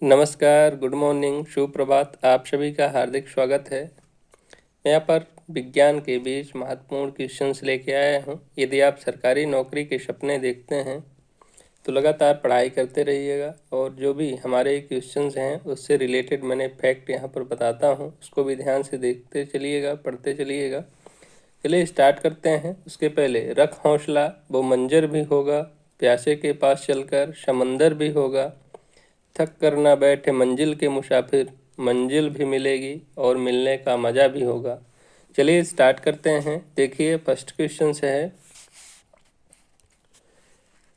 नमस्कार, good morning, शुभ प्रभात। आप सभी का हार्दिक स्वागत है। मैं यहाँ पर विज्ञान के बीच महत्वपूर्ण क्वेश्चंस लेके आया हूँ। यदि आप सरकारी नौकरी के सपने देखते हैं तो लगातार पढ़ाई करते रहिएगा और जो भी हमारे क्वेश्चंस हैं उससे रिलेटेड मैंने फैक्ट यहाँ पर बताता हूँ, उसको भी ध्यान से देखते चलिएगा, पढ़ते चलिएगा। चलिए स्टार्ट करते हैं। उसके पहले रख हौसला, वो मंजर भी होगा, प्यासे के पास चलकर समंदर भी होगा, थक कर ना बैठे मंजिल के मुसाफिर, मंजिल भी मिलेगी और मिलने का मज़ा भी होगा। चलिए स्टार्ट करते हैं। देखिए फर्स्ट क्वेश्चन से है,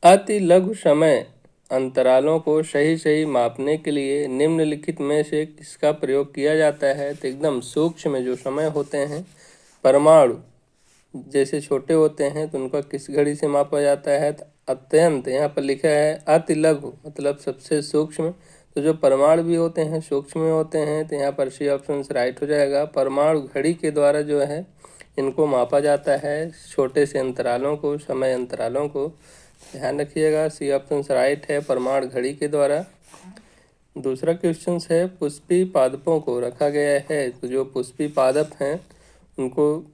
अति लघु समय अंतरालों को सही सही मापने के लिए निम्नलिखित में से किसका प्रयोग किया जाता है। तो एकदम सूक्ष्म जो समय होते हैं, परमाणु जैसे छोटे होते हैं, तो उनका किस घड़ी से मापा जाता है। तो अत्यंत यहाँ पर लिखा है अति लघु, मतलब सबसे सूक्ष्म। तो जो परमाणु भी होते हैं सूक्ष्म में होते हैं, तो यहाँ पर सी ऑप्शन राइट हो जाएगा। परमाणु घड़ी के द्वारा जो है इनको मापा जाता है, छोटे से अंतरालों को, समय अंतरालों को। ध्यान रखिएगा, सी ऑप्शन राइट है, परमाणु घड़ी के द्वारा। दूसरा क्वेश्चन है, पुष्पी पादपों को रखा गया है। तो जो पुष्पी पादप हैं उनको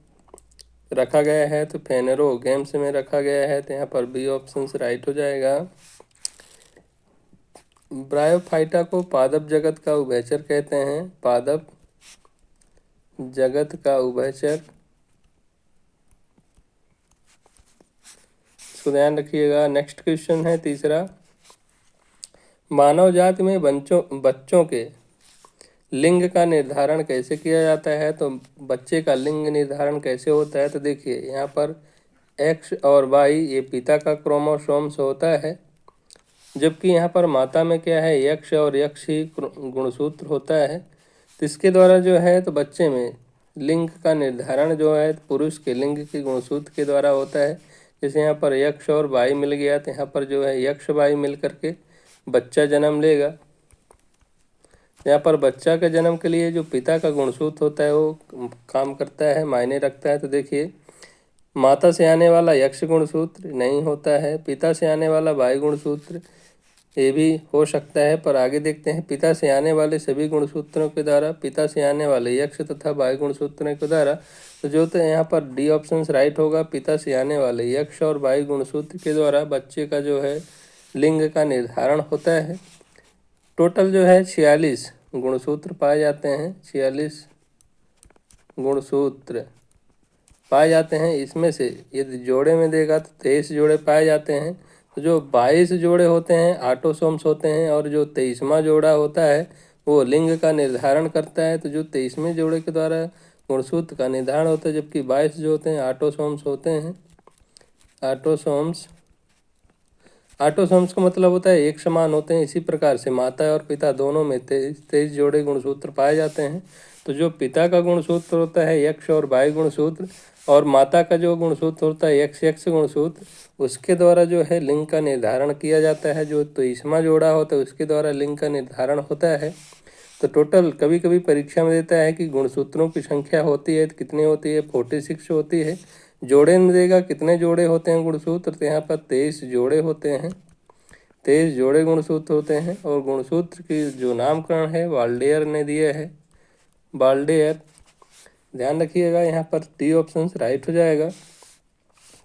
रखा गया है तो फेनरो गेम्स में रखा गया है, तो यहाँ पर बी ऑप्शन राइट हो जाएगा। ब्रायोफाइटा को पादप जगत का उभयचर कहते हैं, पादप जगत का उभयचर, इसको ध्यान रखिएगा। नेक्स्ट क्वेश्चन है तीसरा, मानव जाति में बच्चों के लिंग का निर्धारण कैसे किया जाता है। तो बच्चे का लिंग निर्धारण कैसे होता है। तो देखिए यहाँ पर एक्स और वाई ये पिता का क्रोमोसोम्स होता है, जबकि यहाँ पर माता में क्या है, यक्ष और यक्ष ही गुणसूत्र होता है। तो इसके द्वारा जो है तो बच्चे में लिंग का निर्धारण जो है पुरुष के लिंग के गुणसूत्र के द्वारा होता है। जैसे यहाँ पर यक्ष और वाई मिल गया, तो यहाँ पर जो है यक्ष वाई मिल करके बच्चा जन्म लेगा। यहाँ पर बच्चा के जन्म के लिए जो पिता का गुणसूत्र होता है वो काम करता है, मायने रखता है। तो देखिए माता से आने वाला यक्ष गुणसूत्र नहीं होता है, पिता से आने वाला वाई गुणसूत्र ये भी हो सकता है, पर आगे देखते हैं। पिता से आने वाले सभी गुणसूत्रों के द्वारा, पिता से आने वाले यक्ष तथा वाई गुणसूत्रों के द्वारा, तो जो तो यहाँ पर डी ऑप्शन राइट होगा। पिता से आने वाले यक्ष और वाई गुणसूत्र के द्वारा बच्चे का जो है लिंग का निर्धारण होता है। टोटल जो है 46 गुणसूत्र पाए जाते हैं, 46 गुणसूत्र पाए जाते हैं। इसमें से यदि जोड़े में देगा तो 23 जोड़े पाए जाते हैं। तो जो 22 जोड़े होते हैं ऑटोसोम्स होते हैं, और जो 23वां जोड़ा होता है वो लिंग का निर्धारण करता है। तो जो 23वें जोड़े के द्वारा गुणसूत्र का निर्धारण होता है, जबकि 22 जो होते हैं ऑटोसोम्स होते हैं। ऑटोसोम्स का मतलब होता है एक समान होते हैं। इसी प्रकार से माता और पिता दोनों में 23 जोड़े गुणसूत्र पाए जाते हैं। तो जो पिता का गुणसूत्र होता है यक्ष और वाई गुणसूत्र, और माता का जो गुणसूत्र होता है यक्ष यक्ष गुणसूत्र, उसके द्वारा जो है लिंग का निर्धारण किया जाता है। जो 23वां जोड़ा होता है उसके द्वारा लिंग का निर्धारण होता है। तो टोटल कभी कभी परीक्षा में देता है कि गुणसूत्रों की संख्या होती है तो कितनी होती है, 46 होती है। जोड़े में देगा कितने जोड़े होते हैं गुणसूत्र, तो यहाँ पर 23 जोड़े होते हैं, 23 जोड़े गुणसूत्र होते हैं। और गुणसूत्र की जो नामकरण है वाल्डेयर ने दिया है, वाल्डेयर। ध्यान रखिएगा, यहाँ पर डी ऑप्शन राइट हो जाएगा।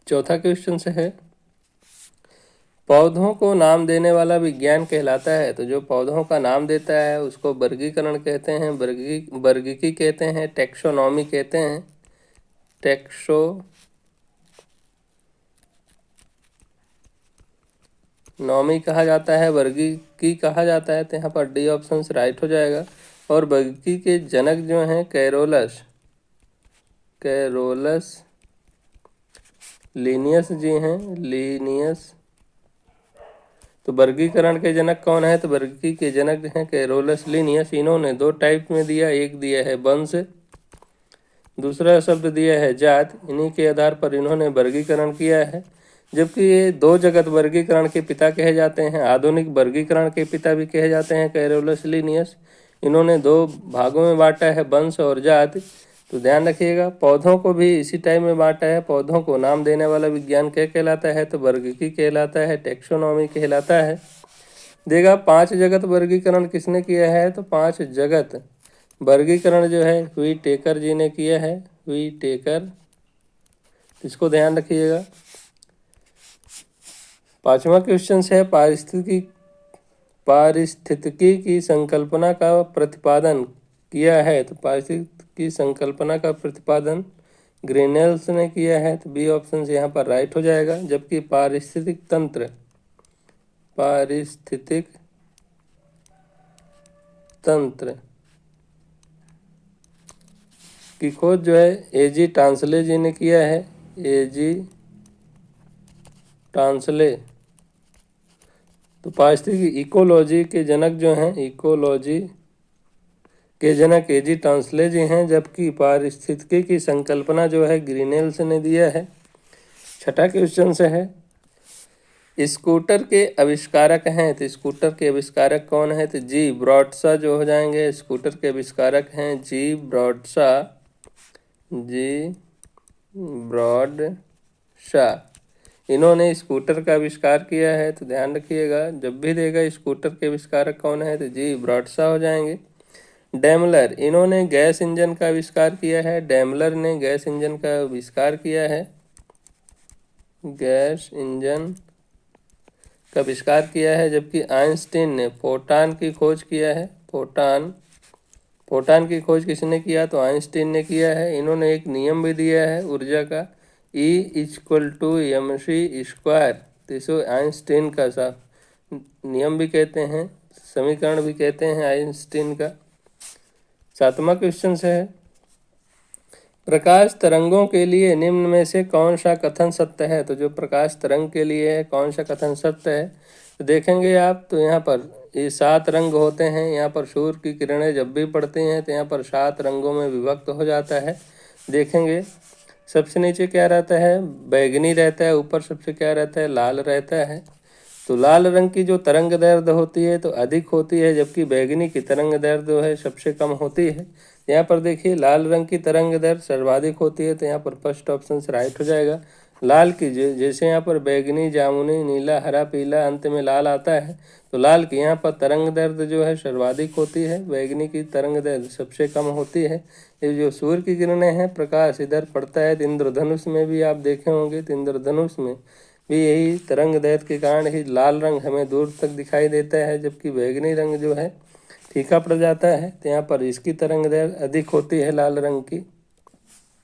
चौथा क्वेश्चन से है, पौधों को नाम देने वाला विज्ञान कहलाता है। तो जो पौधों का नाम देता है उसको वर्गीकरण कहते हैं, वर्गीकी कहते हैं, टेक्सोनॉमी कहते हैं, टेक्सोनॉमी कहा जाता है, वर्गीकी कहा जाता है। तो यहाँ पर डी ऑप्शन राइट हो जाएगा। और वर्गीकी के जनक जो हैं कैरोलस लीनियस जी हैं, लीनियस। तो वर्गीकरण के जनक कौन है, तो वर्गीकी के जनक हैं कैरोलस लीनियस। इन्होंने 2 टाइप में दिया, एक दिया है वंश, दूसरा शब्द दिया है जात। इन्हीं के आधार पर इन्होंने वर्गीकरण किया है। जबकि ये 2 जगत वर्गीकरण के पिता कहे जाते हैं, आधुनिक वर्गीकरण के पिता भी कहे जाते हैं कैरोलस लीनियस। इन्होंने 2 भागों में बांटा है, वंश और जात। तो ध्यान रखिएगा, पौधों को भी इसी टाइप में बांटा है। पौधों को नाम देने वाला विज्ञान क्या कहलाता है, तो वर्गीकी कहलाता है, टेक्सोनॉमी कहलाता है। देगा 5 जगत वर्गीकरण किसने किया है, तो 5 जगत वर्गीकरण जो है हुई टेकर जी ने किया है, हुई टेकर, इसको ध्यान रखिएगा। 5वां क्वेश्चन है पारिस्थितिकी की संकल्पना का प्रतिपादन किया है, तो पारिस्थितिकी की संकल्पना का प्रतिपादन ग्रीनेल्स ने किया है, तो बी ऑप्शन से यहाँ पर राइट हो जाएगा। जबकि पारिस्थितिक तंत्र की खोज जो है एजी टांसले जी ने किया है, एजी टांसले। तो पारिस्थितिकी इकोलॉजी के जनक जो हैं, इकोलॉजी के जनक एजी टांसले जी हैं, जबकि पारिस्थितिकी की संकल्पना जो है ग्रीनेल्स ने दिया है। 6ठा क्वेश्चन से है स्कूटर के आविष्कारक हैं, तो स्कूटर के आविष्कारक कौन है, तो जी ब्रॉडशा जो हो जाएंगे स्कूटर के आविष्कारक हैं, जी ब्रॉडशा। इन्होंने स्कूटर का आविष्कार किया है, तो ध्यान रखिएगा जब भी देगा स्कूटर के आविष्कारक कौन है, तो जी ब्रॉडशा हो जाएंगे। डेमलर, इन्होंने गैस इंजन का आविष्कार किया है, डेमलर ने गैस इंजन का आविष्कार किया है, गैस इंजन का आविष्कार किया है। जबकि आइंस्टीन ने फोटॉन की खोज किया है, फोटॉन की खोज किसने किया, तो आइंस्टीन ने किया है। इन्होंने एक नियम भी दिया है ऊर्जा का, E=mc², तो इसे आइंस्टीन का नियम भी कहते हैं, समीकरण भी कहते हैं आइंस्टीन का। 7वां क्वेश्चन से है प्रकाश तरंगों के लिए निम्न में से कौन सा कथन सत्य है, तो जो प्रकाश तरंग के लिए है कौन सा कथन सत्य है, तो देखेंगे आप, तो यहाँ पर ये 7 रंग होते हैं। यहाँ पर सूर्य की किरणें जब भी पड़ती हैं तो यहाँ पर 7 रंगों में विभक्त हो जाता है। देखेंगे सबसे नीचे क्या रहता है, बैगनी रहता है, ऊपर सबसे क्या रहता है, लाल रहता है। तो लाल रंग की जो तरंग दैर्ध्य होती है तो अधिक होती है, जबकि बैगनी की तरंग दैर्ध्य है सबसे कम होती है। यहाँ पर देखिए लाल रंग की तरंग दैर्ध्य सर्वाधिक होती है, तो यहाँ पर फर्स्ट ऑप्शन से राइट हो जाएगा। लाल की जैसे यहाँ पर बैगनी, जामुनी, नीला, हरा, पीला, अंत में लाल आता है, तो लाल की यहाँ पर तरंग दैर्ध्य जो है सर्वाधिक होती है, बैगनी की तरंग दैर्ध्य सबसे कम होती है। ये जो सूर्य की किरणें हैं, प्रकाश इधर पड़ता है, तो इंद्रधनुष में भी आप देखे होंगे, तो इंद्रधनुष में भी यही तरंग दैर्ध्य के कारण ही लाल रंग हमें दूर तक दिखाई देता है, जबकि बैगनी रंग जो है फीका पड़ जाता है, तो यहाँ पर इसकी तरंग दैर्ध्य अधिक होती है लाल रंग की।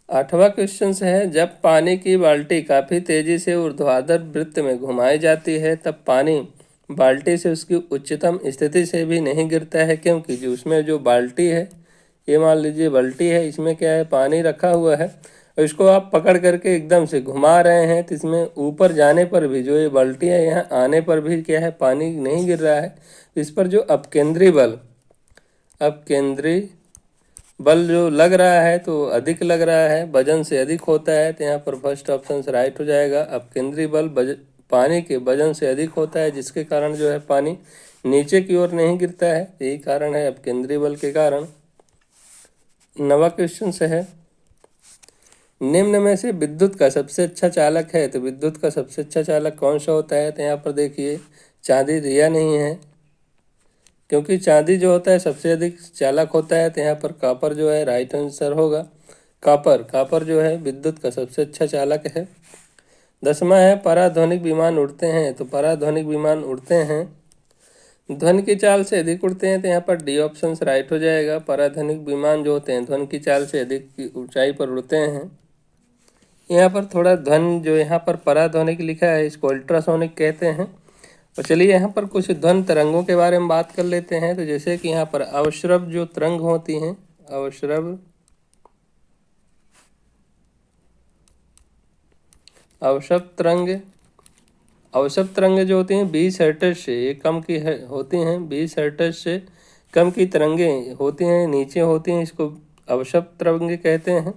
8वां क्वेश्चन है जब पानी की बाल्टी काफ़ी तेजी से ऊर्ध्वाधर वृत्त में घुमाई जाती है तब पानी बाल्टी से उसकी उच्चतम स्थिति से भी नहीं गिरता है, क्योंकि जो उसमें जो बाल्टी है, ये मान लीजिए बाल्टी है, इसमें क्या है पानी रखा हुआ है, और इसको आप पकड़ करके एकदम से घुमा रहे हैं, तो इसमें ऊपर जाने पर भी जो ये बाल्टी है यहाँ आने पर भी क्या है पानी नहीं गिर रहा है। इस पर जो अपकेंद्री बल जो लग रहा है तो अधिक लग रहा है, वजन से अधिक होता है, तो यहाँ पर फर्स्ट ऑप्शन से राइट हो जाएगा। अपकेंद्री बल पानी के वजन से अधिक होता है, जिसके कारण जो है पानी नीचे की ओर नहीं गिरता है, यही कारण है अपकेंद्री बल के कारण। 9वां क्वेश्चन से है निम्न में से विद्युत का सबसे अच्छा चालक है, तो विद्युत का सबसे अच्छा चालक कौन सा होता है, तो यहाँ पर देखिए चांदी दिया नहीं है, क्योंकि चांदी जो होता है सबसे अधिक चालक होता है, तो यहाँ पर कॉपर जो है राइट आंसर होगा। कॉपर जो है विद्युत का सबसे अच्छा चालक है। 10वां है पराध्वनिक विमान उड़ते हैं, तो पराध्वनिक विमान उड़ते हैं ध्वनि की चाल से अधिक उड़ते हैं, तो यहाँ पर डी ऑप्शन राइट हो जाएगा। पराध्वनिक विमान जो होते हैं ध्वनि की चाल से अधिक ऊंचाई पर उड़ते हैं। यहाँ पर थोड़ा ध्वनि जो यहाँ पर पराध्वनिक लिखा है इसको अल्ट्रासोनिक कहते हैं। तो चलिए यहाँ पर कुछ ध्वनि तरंगों के बारे में बात कर लेते हैं। तो जैसे कि यहाँ पर अवश्रव जो तरंग होती हैं, अवश्रव तरंग जो होती हैं 20 हर्ट्ज से ये कम की होती हैं, 20 हर्ट्ज से कम की तरंगें होती हैं, नीचे होती हैं, इसको अवशव तरंग कहते हैं।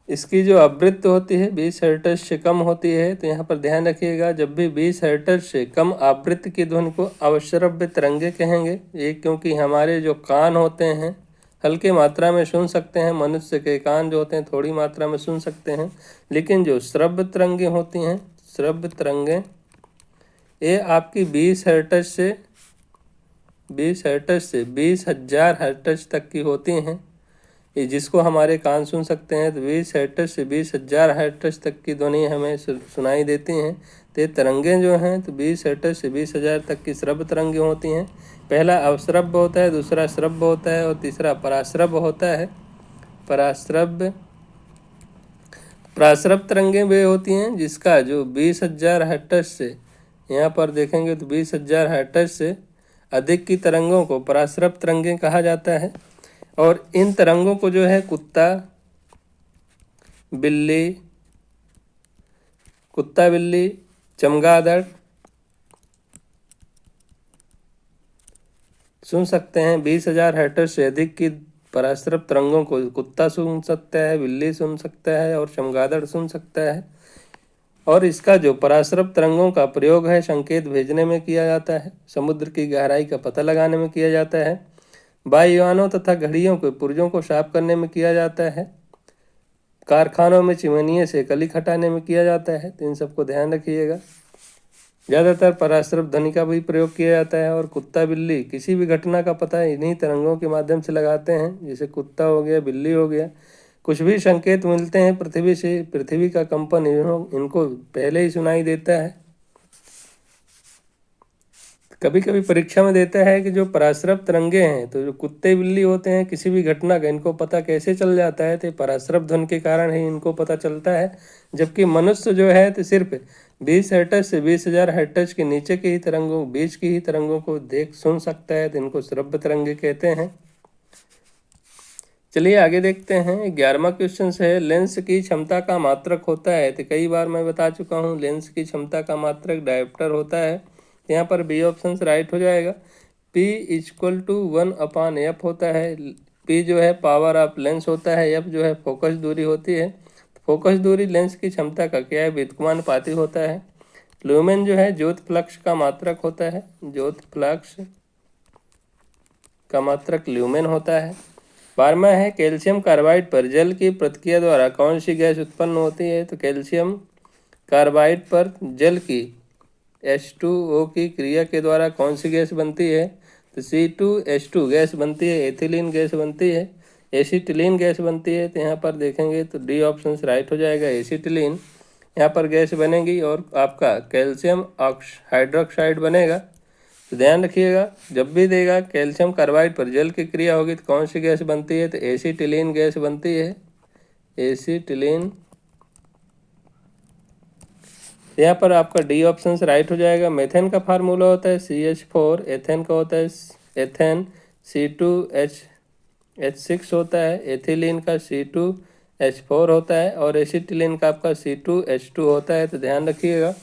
इसकी जो आवृत्ति होती है 20 हर्ट्ज से कम होती है, तो यहाँ पर ध्यान रखिएगा जब भी 20 हर्ट्ज से कम आवृत्ति की ध्वनि को अवश्रव्य तरंगे कहेंगे। ये क्योंकि हमारे जो कान होते हैं हल्की मात्रा में सुन सकते हैं, मनुष्य के कान जो होते हैं थोड़ी मात्रा में सुन सकते हैं, लेकिन जो श्रव्य तरंगे होती हैं, श्रव्य तरंगे ये आपकी 20 हर्ट्ज से 20,000 हर्ट्ज तक की होती हैं। ये जिसको हमारे कान सुन सकते हैं, तो 20 हर्ट्ज से 20,000 हर्ट्ज तक की ध्वनि हमें सुनाई देती हैं। तो ये तरंगें जो हैं तो 20 हर्ट्ज से 20,000 तक की श्रव्य तरंगें होती हैं। पहला अवश्रव्य होता है, दूसरा श्रव्य होता है और तीसरा पराश्रव्य होता है। पराश्रव्य तरंगें वे होती हैं जिसका जो 20,000 हर्ट्ज से, यहाँ पर देखेंगे तो 20,000 हर्ट्ज से अधिक की तरंगों को पराश्रव्य तरंगें कहा जाता है। और इन तरंगों को जो है कुत्ता बिल्ली, चमगादड़ सुन सकते हैं। 20,000 हर्ट्ज से अधिक की पराश्रव्य तरंगों को कुत्ता सुन सकता है, बिल्ली सुन सकता है और चमगादड़ सुन सकता है। और इसका जो पराश्रव्य तरंगों का प्रयोग है संकेत भेजने में किया जाता है, समुद्र की गहराई का पता लगाने में किया जाता है, वायुयानों तथा घड़ियों के पुर्जों को साफ करने में किया जाता है, कारखानों में चिमनियों से कलिक हटाने में किया जाता है। तो इन सबको ध्यान रखिएगा। ज़्यादातर पराश्रव्य ध्वनि का भी प्रयोग किया जाता है। और कुत्ता बिल्ली किसी भी घटना का पता इन्हीं तरंगों के माध्यम से लगाते हैं, जैसे कुत्ता हो गया, बिल्ली हो गया। कुछ भी संकेत मिलते हैं पृथ्वी से, पृथ्वी का कंपन इनको पहले ही सुनाई देता है। कभी कभी परीक्षा में देता है कि जो पराश्रव्य तरंगे हैं, तो जो कुत्ते बिल्ली होते हैं किसी भी घटना का इनको पता कैसे चल जाता है, तो पराश्रव्य ध्वनि के कारण ही इनको पता चलता है। जबकि मनुष्य जो है तो सिर्फ 20 हर्ट्ज से 20,000 हर्ट्ज के नीचे की ही तरंगों, बीच की ही तरंगों को सुन सकता है, तो इनको श्रव्य तरंगे कहते हैं। चलिए आगे देखते हैं। 11वां क्वेश्चन है, लेंस की क्षमता का मात्रक होता है। तो कई बार मैं बता चुका हूँ, लेंस की क्षमता का मात्रक डायोप्टर होता है। यहाँ पर बी ऑप्शन राइट हो जाएगा। P = 1/f होता है। P जो है पावर ऑफ लेंस होता है, F जो है फोकस दूरी होती है। फोकस दूरी लेंस की क्षमता का क्या है, व्युत्क्रमानुपाती होता है। ल्यूमेन जो है ज्योति फ्लक्स का मात्रक होता है, ज्योति फ्लक्स का मात्रक ल्यूमेन होता है। 12वां है, कैल्शियम कार्बाइड पर जल की प्रतिक्रिया द्वारा कौन सी गैस उत्पन्न होती है। तो कैल्शियम कार्बाइड पर जल की H2O की क्रिया के द्वारा कौन सी गैस बनती है। तो C2H2 गैस बनती है, एथिलीन गैस बनती है, एसिटिलीन गैस बनती है। तो यहाँ पर देखेंगे तो डी ऑप्शन राइट हो जाएगा, एसिटिलीन यहाँ पर गैस बनेगी और आपका कैल्शियम हाइड्रोक्साइड बनेगा। तो ध्यान रखिएगा, जब भी देगा कैल्शियम कार्बाइड पर जल की क्रिया होगी तो कौन सी गैस बनती है, तो एसिटिलीन गैस बनती है, एसिटिलीन। यहाँ पर आपका डी ऑप्शन राइट हो जाएगा। मेथेन का फार्मूला होता है CH4, एथेन का होता है एथेन C2H6 होता है, एथिलीन का C2H4 होता है और एसिटिलीन का आपका C2H2 होता है। तो ध्यान रखिएगा।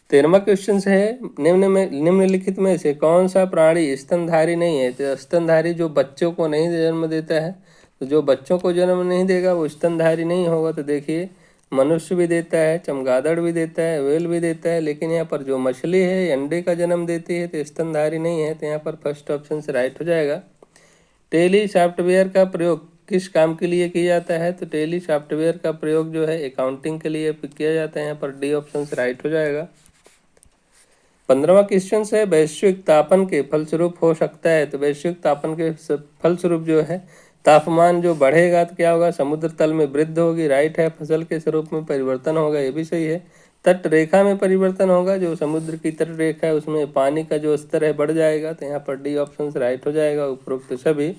13वां क्वेश्चन है, निम्नलिखित में से कौन सा प्राणी स्तनधारी नहीं है। तो स्तनधारी जो बच्चों को नहीं जन्म देता है, तो जो बच्चों को जन्म नहीं देगा वो स्तनधारी नहीं होगा। तो देखिए, मनुष्य भी देता है, चमगादड़ भी देता है, व्हेल भी देता है, लेकिन यहाँ पर जो मछली है अंडे का जन्म देती है, तो स्तनधारी नहीं है। तो यहाँ पर फर्स्ट ऑप्शन से राइट हो जाएगा। टेली सॉफ्टवेयर का प्रयोग किस काम के लिए किया जाता है। तो टेली सॉफ्टवेयर का प्रयोग जो है अकाउंटिंग के लिए किया जाता है। यहाँ पर डी ऑप्शन से राइट हो जाएगा। 15वां क्वेश्चन है, वैश्विक तापन के फलस्वरूप हो सकता है। तो वैश्विक तापन के फलस्वरूप जो है तापमान जो बढ़ेगा तो क्या होगा, समुद्र तल में वृद्धि होगी, राइट है। फसल के स्वरूप में परिवर्तन होगा, ये भी सही है। तट रेखा में परिवर्तन होगा, जो समुद्र की तट रेखा है उसमें पानी का जो स्तर है बढ़ जाएगा। तो यहाँ पर डी ऑप्शन राइट हो जाएगा उपरोक्त सभी।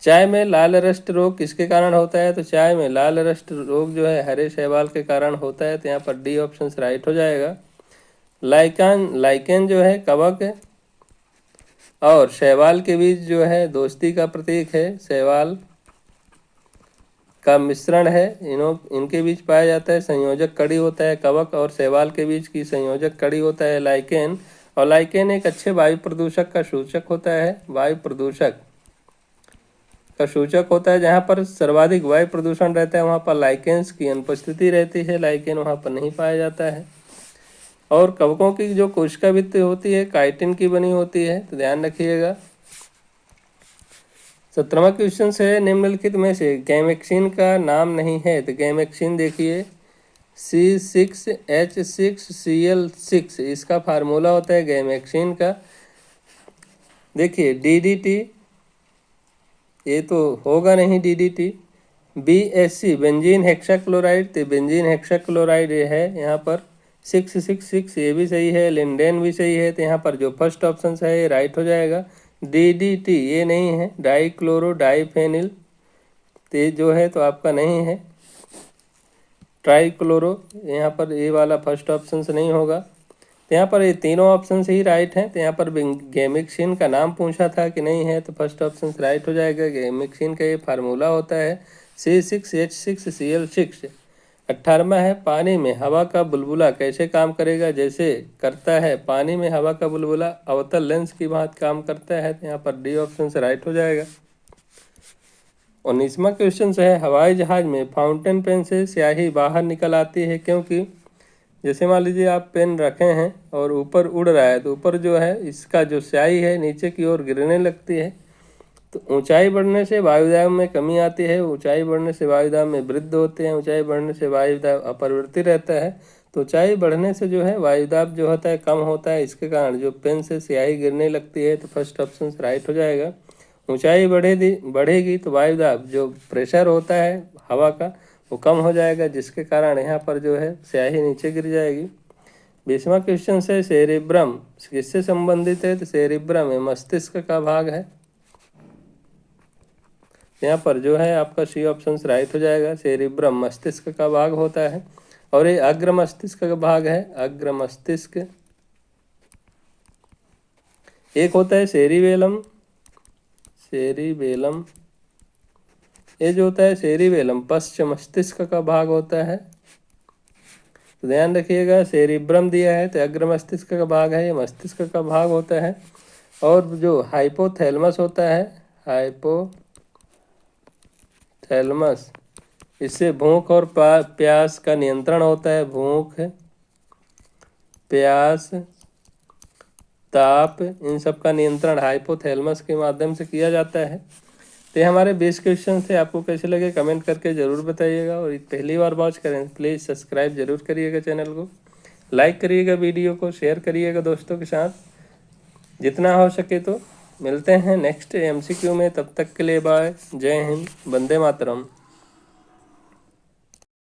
चाय में लाल रस्ट रोग किसके कारण होता है। तो चाय में लाल रस्ट रोग जो है हरे शैवाल के कारण होता है। तो यहाँ पर डी ऑप्शन राइट हो जाएगा। लाइकेन जो है कवक और शैवाल के बीच जो है दोस्ती का प्रतीक है, शैवाल का मिश्रण है, इनके बीच पाया जाता है, संयोजक कड़ी होता है। कवक और शैवाल के बीच की संयोजक कड़ी होता है लाइकेन। और लाइकेन एक अच्छे वायु प्रदूषक का सूचक होता है, वायु प्रदूषक का सूचक होता है। जहाँ पर सर्वाधिक वायु प्रदूषण रहता है वहाँ पर लाइकेन्स की अनुपस्थिति रहती है, लाइकेन वहाँ पर नहीं पाया जाता है। और कवकों की जो कोशिका भित्ति होती है काइटिन की बनी होती है। तो ध्यान रखिएगा। 17वां क्वेश्चन है, निम्नलिखित में से गैमेक्सिन का नाम नहीं है। तो गैमेक्सिन देखिए C6H6Cl6 इसका फार्मूला होता है गैमेक्सिन का। देखिए DDT ये तो होगा नहीं, DDT। BHC बेंजीन हेक्साक्लोराइड, तो बेंजीन हेक्साक्लोराइड ये है यहाँ पर। 666 ये भी सही है, लिंडेन भी सही है, तो यहाँ पर जो फर्स्ट ऑप्शन है ये राइट हो जाएगा। DDT ये नहीं है, डाइक्लोरो डाइफेनिल, तो ये जो है तो आपका नहीं है। ट्राइक्लोरो यहाँ पर ये वाला फर्स्ट ऑप्शन से नहीं होगा, तो यहाँ पर ये तीनों ऑप्शन से ही राइट हैं। तो यहाँ पर गैमेक्सिन का नाम पूछा था कि नहीं है, तो फर्स्ट ऑप्शन से राइट हो जाएगा। गैमेक्सिन का ये फार्मूला होता है C6H6Cl6। 18वां है पानी में हवा का बुलबुला कैसे काम करेगा, जैसे करता है पानी में हवा का बुलबुला अवतल लेंस की भांति काम करता है, तो यहाँ पर डी ऑप्शन से राइट हो जाएगा। 19वां क्वेश्चन है हवाई जहाज में फाउंटेन पेन से स्याही बाहर निकल आती है क्योंकि, जैसे मान लीजिए आप पेन रखे हैं और ऊपर उड़ रहा है, तो ऊपर जो है इसका जो स्याही है नीचे की ओर गिरने लगती है। तो ऊंचाई बढ़ने से वायुदाब में कमी आती है, ऊंचाई बढ़ने से वायुदाब में वृद्धि होते हैं, ऊंचाई बढ़ने से वायुदाब अपरिवर्तित रहता है। तो ऊंचाई बढ़ने से जो है वायुदाब जो होता है कम होता है, इसके कारण जो पेन से स्याही गिरने लगती है, तो फर्स्ट ऑप्शन राइट हो जाएगा। ऊंचाई बढ़ेगी तो वायुदाब जो प्रेशर होता है हवा का वो कम हो जाएगा, जिसके कारण यहाँ पर जो है स्याही नीचे गिर जाएगी। 20वां क्वेश्चन है सेरिब्रम किससे संबंधित है, तो सेरिब्रम मस्तिष्क का भाग है। यहाँ पर जो है आपका सी ऑप्शन राइट हो जाएगा। सेरिब्रम मस्तिष्क का भाग होता है और ये अग्र मस्तिष्क का भाग है। अग्र मस्तिष्क एक होता है सेरिबेलम, सेरिबेलम ये जो होता है सेरिबेलम पश्च मस्तिष्क का भाग होता है। तो ध्यान रखिएगा सेरिब्रम दिया है तो अग्र मस्तिष्क का भाग है, ये मस्तिष्क का भाग होता है। और जो हाइपोथैलेमस होता है, हाइपोथैलेमस इससे भूख और प्यास का नियंत्रण होता है। भूख, प्यास, ताप इन सब का नियंत्रण हाइपोथैलेमस के माध्यम से किया जाता है। तो ये हमारे 20 क्वेश्चन थे, आपको कैसे लगे कमेंट करके ज़रूर बताइएगा। और पहली बार वॉच करें प्लीज़ सब्सक्राइब जरूर करिएगा चैनल को, लाइक करिएगा वीडियो को, शेयर करिएगा दोस्तों के साथ जितना हो सके। तो मिलते हैं नेक्स्ट MCQ में, तब तक के लिए बाय, जय हिंद, वंदे मातरम।